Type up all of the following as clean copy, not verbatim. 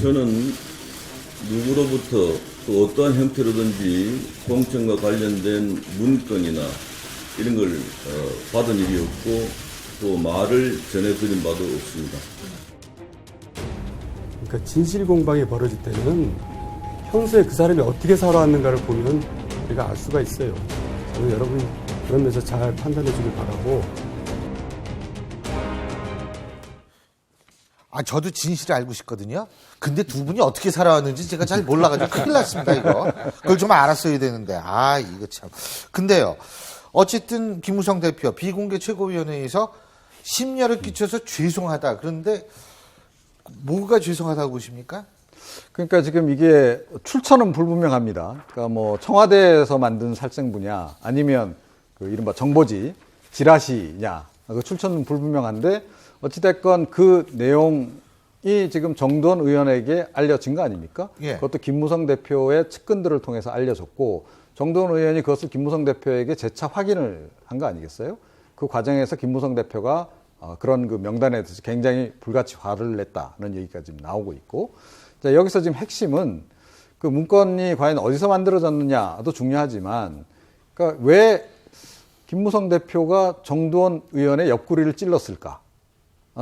저는 누구로부터 또 어떠한 형태로든지 공천과 관련된 문건이나 이런 걸 받은 일이 없고 또 말을 전해드린 바도 없습니다. 그러니까 진실 공방이 벌어질 때는 평소에 그 사람이 어떻게 살아왔는가를 보면 우리가 알 수가 있어요. 저는 여러분 그런 면에서 잘 판단해 주길 바라고. 저도 진실을 알고 싶거든요. 근데 두 분이 어떻게 살아왔는지 제가 잘 몰라가지고 큰일 났습니다, 이거. 그걸 좀 알았어야 되는데. 이거 참. 근데요. 어쨌든 김무성 대표 비공개 최고위원회에서 심려를 끼쳐서 죄송하다. 그런데 뭐가 죄송하다고 보십니까? 그러니까 지금 이게 출처는 불분명합니다. 그러니까 뭐 청와대에서 만든 살생부냐 아니면 그 이른바 정보지 지라시냐 그 출처는 불분명한데 어찌됐건 그 내용이 지금 정두원 의원에게 알려진 거 아닙니까? 예. 그것도 김무성 대표의 측근들을 통해서 알려졌고 정두원 의원이 그것을 김무성 대표에게 재차 확인을 한 거 아니겠어요? 그 과정에서 김무성 대표가 그런 그 명단에 대해서 굉장히 불같이 화를 냈다는 얘기가 지금 나오고 있고, 자, 여기서 지금 핵심은 그 문건이 과연 어디서 만들어졌느냐도 중요하지만, 그러니까 왜 김무성 대표가 정두원 의원의 옆구리를 찔렀을까?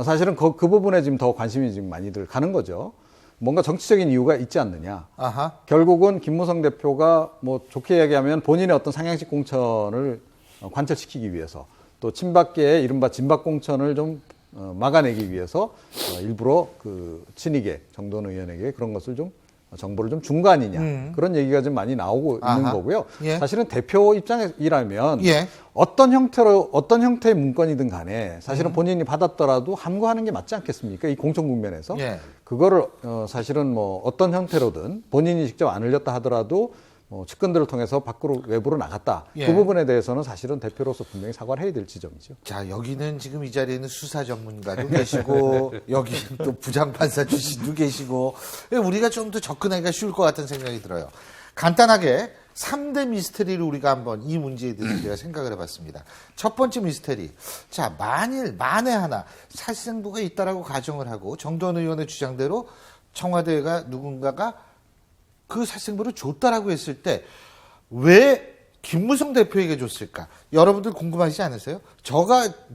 사실은 그 부분에 지금 더 관심이 지금 많이들 가는 거죠. 뭔가 정치적인 이유가 있지 않느냐. 아하. 결국은 김무성 대표가 뭐 좋게 이야기하면 본인의 어떤 상향식 공천을 관철시키기 위해서 또 친박계의 이른바 진박 공천을 좀 막아내기 위해서 일부러 그 친이계 정도원 의원에게 그런 것을 좀 정보를 좀 준 거 아니냐. 그런 얘기가 좀 많이 나오고 있는 거고요. 예. 사실은 대표 입장이라면 예. 어떤 형태의 문건이든 간에 사실은 본인이 받았더라도 함구하는 게 맞지 않겠습니까? 이 공천 국면에서. 예. 그거를 사실은 뭐 어떤 형태로든 본인이 직접 안 흘렸다 하더라도 측근들을 통해서 밖으로 외부로 나갔다. 예. 그 부분에 대해서는 사실은 대표로서 분명히 사과를 해야 될 지점이죠. 자, 여기는 지금 이 자리에는 수사 전문가도 계시고, 여기는 또 부장판사 출신도 계시고, 우리가 좀 더 접근하기가 쉬울 것 같은 생각이 들어요. 간단하게 3대 미스테리를 우리가 한번 이 문제에 대해서 제가 생각을 해봤습니다. 첫 번째 미스테리. 자, 만에 하나 살생부가 있다라고 가정을 하고, 정두원 의원의 주장대로 청와대가 누군가가 그 살생부를 줬다라고 했을 때 왜 김무성 대표에게 줬을까? 여러분들 궁금하시지 않으세요?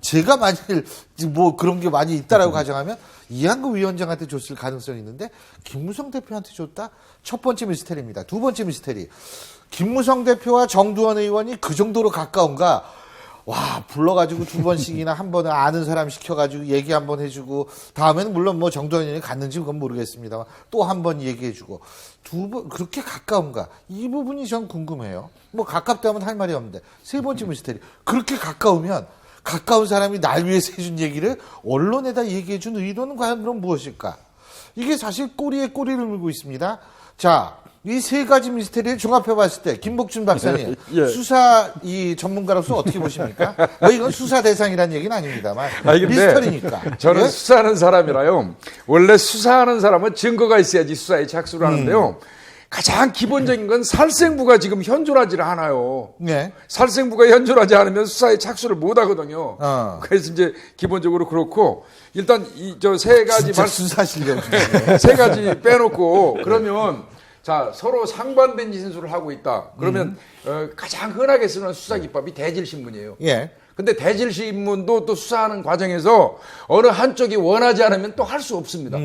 제가 만일 뭐 그런 게 많이 있다라고 가정하면 이한구 위원장한테 줬을 가능성이 있는데 김무성 대표한테 줬다? 첫 번째 미스테리입니다. 두 번째 미스테리. 김무성 대표와 정두원 의원이 그 정도로 가까운가? 와, 불러가지고 두 번씩이나 한 번은 아는 사람 시켜가지고 얘기 한 번 해주고, 다음에는 물론 뭐 정두원 의원이 갔는지 그건 모르겠습니다만, 또 한 번 얘기해주고, 그렇게 가까운가? 이 부분이 전 궁금해요. 뭐 가깝다면 할 말이 없는데. 세 번째 미스테리. 그렇게 가까우면, 가까운 사람이 날 위해서 해준 얘기를 언론에다 얘기해준 의도는 과연 그럼 무엇일까? 이게 사실 꼬리에 꼬리를 물고 있습니다. 자, 이 세 가지 미스테리를 종합해 봤을 때 김복준 박사님 예. 수사 이 전문가로서 어떻게 보십니까? 뭐 이건 수사 대상이라는 얘기는 아닙니다만 근데 미스터리니까. 저는 예? 수사하는 사람이라요. 원래 수사하는 사람은 증거가 있어야지 수사에 착수를 하는데요. 가장 기본적인 건 살생부가 지금 현존하지를 않아요. 네. 살생부가 현존하지 않으면 수사에 착수를 못 하거든요. 그래서 이제 기본적으로 그렇고 일단 저 세 가지 진짜 수사 실력. 세 가지 빼놓고 그러면 자, 서로 상반된 진술을 하고 있다. 그러면 가장 흔하게 쓰는 수사 기법이 대질신문이에요. 예. 근데 대질신문도 또 수사하는 과정에서 어느 한쪽이 원하지 않으면 또 할 수 없습니다.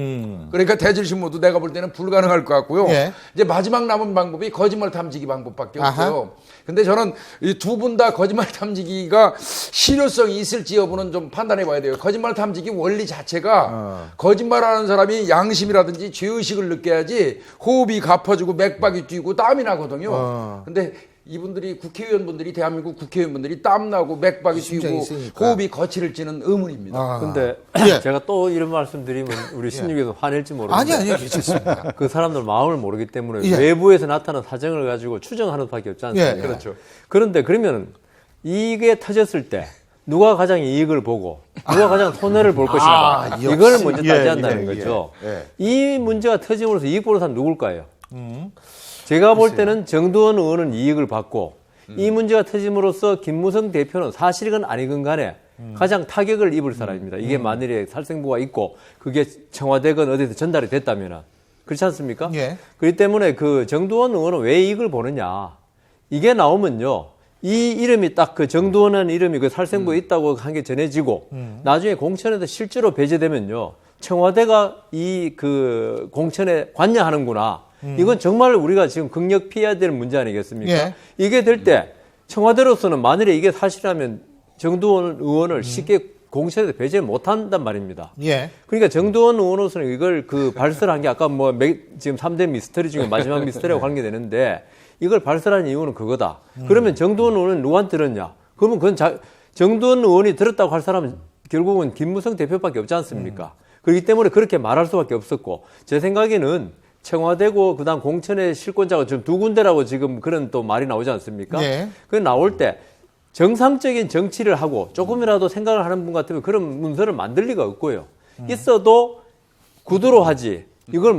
그러니까 대질신문도 내가 볼 때는 불가능할 것 같고요. 예. 이제 마지막 남은 방법이 거짓말 탐지기 방법밖에 아하. 없어요. 근데 저는 이 두 분 다 거짓말 탐지기가 실효성이 있을지 여부는 좀 판단해 봐야 돼요. 거짓말 탐지기 원리 자체가 거짓말하는 사람이 양심이라든지 죄의식을 느껴야지 호흡이 가파지고 맥박이 뛰고 땀이 나거든요. 근데 이분들이 국회의원분들이 대한민국 국회의원분들이 땀나고 맥박이 심장이 뛰고 세니까. 호흡이 거칠을 찌는 의문입니다. 근데 예. 제가 또 이런 말씀 드리면 우리 신유께서 화낼지 모르겠는데 아니요, 괜찮습니다. 그 사람들 마음을 모르기 때문에 예. 외부에서 나타난 사정을 가지고 추정하는 수밖에 없지 않습니까? 예. 그렇죠. 그런데 그러면 이게 터졌을 때 누가 가장 이익을 보고 누가 가장 손해를 볼 것인가 역시. 이걸 먼저 예, 따져한다는 예, 거죠. 예. 이 문제가 터짐으로써 이익 보는 사람 누굴까요? 제가 볼 때는 정두원 의원은 이익을 받고 이 문제가 터짐으로써 김무성 대표는 사실이건 아니건 간에 가장 타격을 입을 사람입니다. 이게 만일에 살생부가 있고 그게 청와대건 어디서 전달이 됐다면 그렇지 않습니까? 예. 그렇기 때문에 그 정두원 의원은 왜 이익을 보느냐. 이게 나오면요. 이 이름이 딱 그 정두원이라는 이름이 그 살생부에 있다고 한 게 전해지고 나중에 공천에서 실제로 배제되면요. 청와대가 이 그 공천에 관여하는구나. 이건 정말 우리가 지금 극력 피해야 될 문제 아니겠습니까? 예. 이게 될 때 청와대로서는 만일에 이게 사실이라면 정두원 의원을 쉽게 공천에서 배제 못한단 말입니다. 예. 그러니까 정두원 의원으로서는 이걸 그 발설한 게 아까 뭐 지금 3대 미스터리 중에 마지막 미스터리와 관계되는데 이걸 발설한 이유는 그거다. 그러면 정두원 의원은 누구한테 들었냐? 그러면 그건 정두원 의원이 들었다고 할 사람은 결국은 김무성 대표밖에 없지 않습니까? 그렇기 때문에 그렇게 말할 수밖에 없었고 제 생각에는 청와대고 그다음 공천의 실권자가 좀 두 군데라고 지금 그런 또 말이 나오지 않습니까? 예. 그 나올 때 정상적인 정치를 하고 조금이라도 생각을 하는 분 같으면 그런 문서를 만들 리가 없고요. 있어도 구두로 하지. 이걸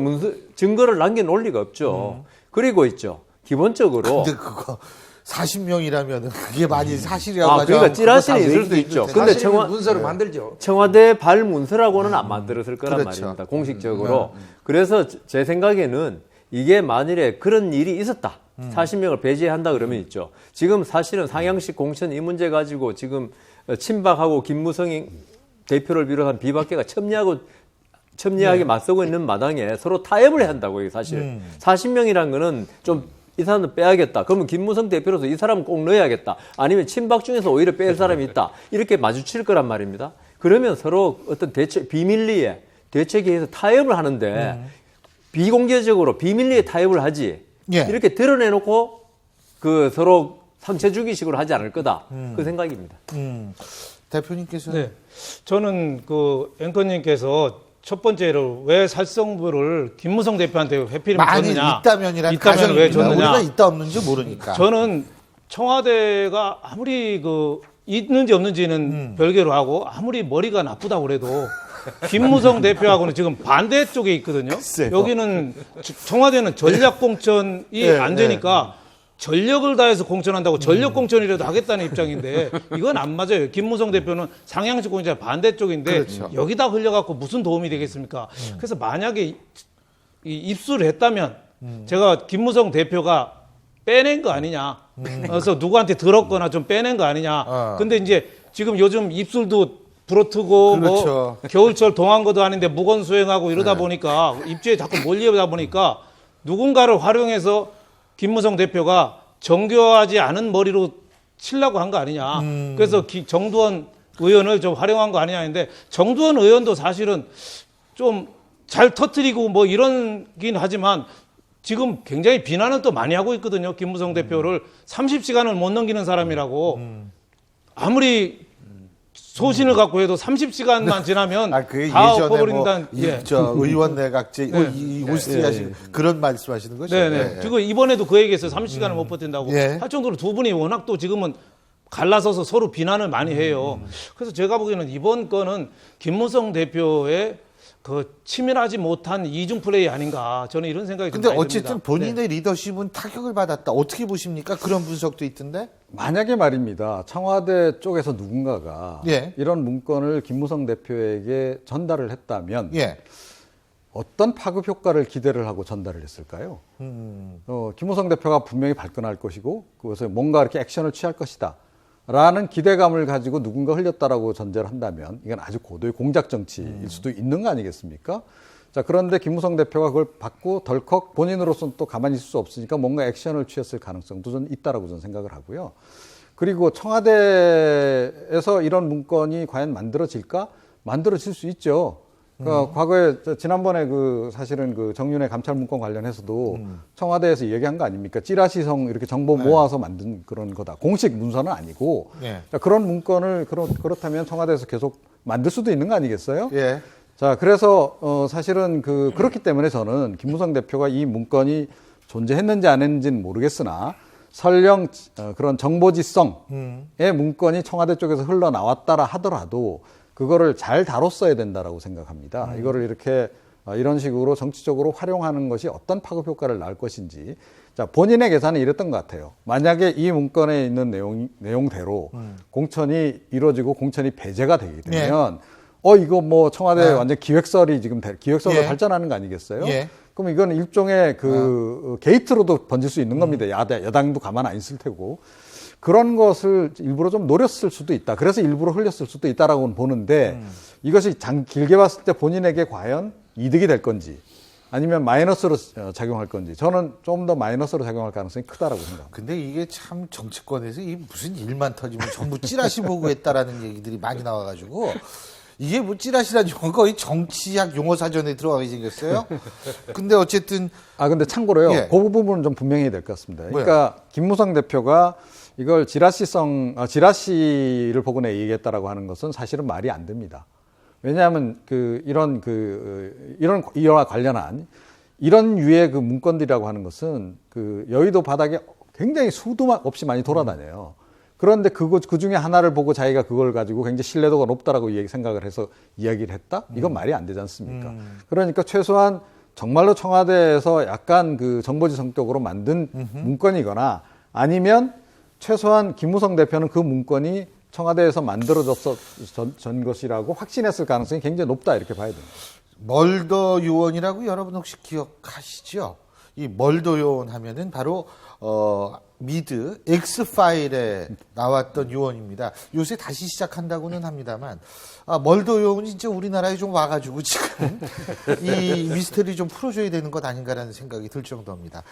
증거를 남겨놓을 리가 없죠. 그리고 있죠. 기본적으로. 근데 그거 40명이라면 그게 많이 사실이라고 하죠. 그러니까 찌라시는 있을 수도 있죠. 근데 사실은 문서를 만들죠. 청와대 발문서라고는 안 만들었을 거란 그렇죠. 말입니다. 공식적으로. 그래서 제 생각에는 이게 만일에 그런 일이 있었다. 40명을 배제한다 그러면 있죠. 지금 사실은 상향식 공천 이 문제 가지고 지금 친박하고 김무성 대표를 비롯한 비박계가 첨예하게 맞서고 있는 마당에 서로 타협을 해야 한다고 이게 사실. 40명이란 거는 좀 이 사람은 빼야겠다. 그러면 김무성 대표로서 이 사람은 꼭 넣어야겠다. 아니면 친박 중에서 오히려 뺄 사람이 있다. 이렇게 마주칠 거란 말입니다. 그러면 서로 어떤 비밀리에 대책에서 타협을 하는데 비공개적으로 비밀리에 타협을 하지. 예. 이렇게 드러내놓고 그 서로 상처 주기식으로 하지 않을 거다. 그 생각입니다. 대표님께서 네. 저는 그 앵커님께서 첫 번째로 왜 살성부를 김무성 대표한테 회피를 많이 줬느냐. 있다면이란 있다면 왜 가정입니다. 줬느냐. 우리가 있다 없는지 모르니까. 저는 청와대가 아무리 그 있는지 없는지는 별개로 하고 아무리 머리가 나쁘다고 그래도 김무성 대표하고는 지금 반대쪽에 있거든요. 글쎄요. 여기는 청와대는 전략 공천이 예, 안 되니까 전력을 다해서 공천한다고 전력 공천이라도 하겠다는 입장인데 이건 안 맞아요. 김무성 대표는 상향식 공천 반대쪽인데 그렇죠. 여기다 흘려갖고 무슨 도움이 되겠습니까? 그래서 만약에 이 입수를 했다면 제가 김무성 대표가 빼낸 거 아니냐. 그래서 누구한테 들었거나 좀 빼낸 거 아니냐. 근데 이제 지금 요즘 입술도 불어트고 그렇죠. 뭐 겨울철 동안거도 아닌데 무건 수행하고 이러다 보니까 입주에 자꾸 몰리다 보니까 누군가를 활용해서 김무성 대표가 정교하지 않은 머리로 치려고 한 거 아니냐. 그래서 정두원 의원을 좀 활용한 거 아니냐 했는데 정두원 의원도 사실은 좀 잘 터뜨리고 뭐 이런긴 하지만 지금 굉장히 비난을 또 많이 하고 있거든요. 김무성 대표를 30시간을 못 넘기는 사람이라고. 아무리 소신을 갖고 해도 30시간만 지나면 그게 다 예전에 엎어버린다는. 의원 내각제 오스트리 하시는 그런 말씀하시는 거죠? 네네. 지금 이번에도 그 얘기했어요. 30시간을 못 버틴다고. 예. 할 정도로 두 분이 워낙 또 지금은 갈라서서 서로 비난을 많이 해요. 그래서 제가 보기에는 이번 건은 김무성 대표의 그 치밀하지 못한 이중 플레이 아닌가. 저는 이런 생각이 좀 근데 많이 어쨌든 듭니다. 본인의 리더십은 타격을 받았다. 어떻게 보십니까? 그런 분석도 있던데? 만약에 말입니다. 청와대 쪽에서 누군가가 예. 이런 문건을 김무성 대표에게 전달을 했다면 예. 어떤 파급 효과를 기대를 하고 전달을 했을까요? 김무성 대표가 분명히 발끈할 것이고 그것을 뭔가 이렇게 액션을 취할 것이다. 라는 기대감을 가지고 누군가 흘렸다라고 전제를 한다면 이건 아주 고도의 공작 정치일 수도 있는 거 아니겠습니까? 자, 그런데 김무성 대표가 그걸 받고 덜컥 본인으로서는 또 가만히 있을 수 없으니까 뭔가 액션을 취했을 가능성도 저는 있다라고 저는 생각을 하고요. 그리고 청와대에서 이런 문건이 과연 만들어질까? 만들어질 수 있죠. 그러니까 과거에 지난번에 사실은 정윤회 감찰 문건 관련해서도 청와대에서 얘기한 거 아닙니까? 찌라시성 이렇게 정보 모아서 만든 그런 거다. 공식 문서는 아니고 네. 자, 그런 문건을 그렇다면 청와대에서 계속 만들 수도 있는 거 아니겠어요? 예. 자, 그래서 사실은 그렇기 때문에 저는 김무성 대표가 이 문건이 존재했는지 안 했는지는 모르겠으나 설령 그런 정보지성의 문건이 청와대 쪽에서 흘러나왔다라 하더라도 그거를 잘 다뤘어야 된다라고 생각합니다. 이거를 이렇게 이런 식으로 정치적으로 활용하는 것이 어떤 파급 효과를 낳을 것인지. 자, 본인의 계산은 이랬던 것 같아요. 만약에 이 문건에 있는 내용대로 공천이 이루어지고 공천이 배제가 되게 되면 이거 뭐 청와대 완전 기획설이 지금 기획설로 예. 발전하는 거 아니겠어요? 예. 그럼 이건 일종의 그 게이트로도 번질 수 있는 겁니다. 여당도 가만 안 있을 테고. 그런 것을 일부러 좀 노렸을 수도 있다. 그래서 일부러 흘렸을 수도 있다라고는 보는데 이것이 길게 봤을 때 본인에게 과연 이득이 될 건지 아니면 마이너스로 작용할 건지 저는 좀 더 마이너스로 작용할 가능성이 크다라고 생각합니다. 근데 이게 참 정치권에서 이 무슨 일만 터지면 전부 찌라시 보고했다라는 얘기들이 많이 나와가지고 이게 뭐 찌라시라는 용어가 거의 정치학 용어 사전에 들어가게 생겼어요. 근데 어쨌든 근데 참고로요. 예. 그 부분은 좀 분명히 해야 될 것 같습니다. 그러니까 김무성 대표가 이걸 지라시를 보고 내 얘기했다라고 하는 것은 사실은 말이 안 됩니다. 왜냐하면 이와 관련한 이런 유의 그 문건들이라고 하는 것은 그 여의도 바닥에 굉장히 수도 없이 많이 돌아다녀요. 그런데 그 중에 하나를 보고 자기가 그걸 가지고 굉장히 신뢰도가 높다라고 생각을 해서 이야기를 했다? 이건 말이 안 되지 않습니까? 그러니까 최소한 정말로 청와대에서 약간 그 정보지 성격으로 만든 문건이거나 아니면 최소한 김무성 대표는 그 문건이 청와대에서 만들어졌던 것이라고 확신했을 가능성이 굉장히 높다 이렇게 봐야 됩니다. 멀더 요원이라고 여러분 혹시 기억하시죠? 이 멀더 요원 하면은 바로 미드 엑스파일에 나왔던 요원입니다. 요새 다시 시작한다고는 합니다만 멀더 요원이 진짜 우리나라에 좀 와가지고 지금 이 미스터리 좀 풀어줘야 되는 것 아닌가라는 생각이 들 정도입니다.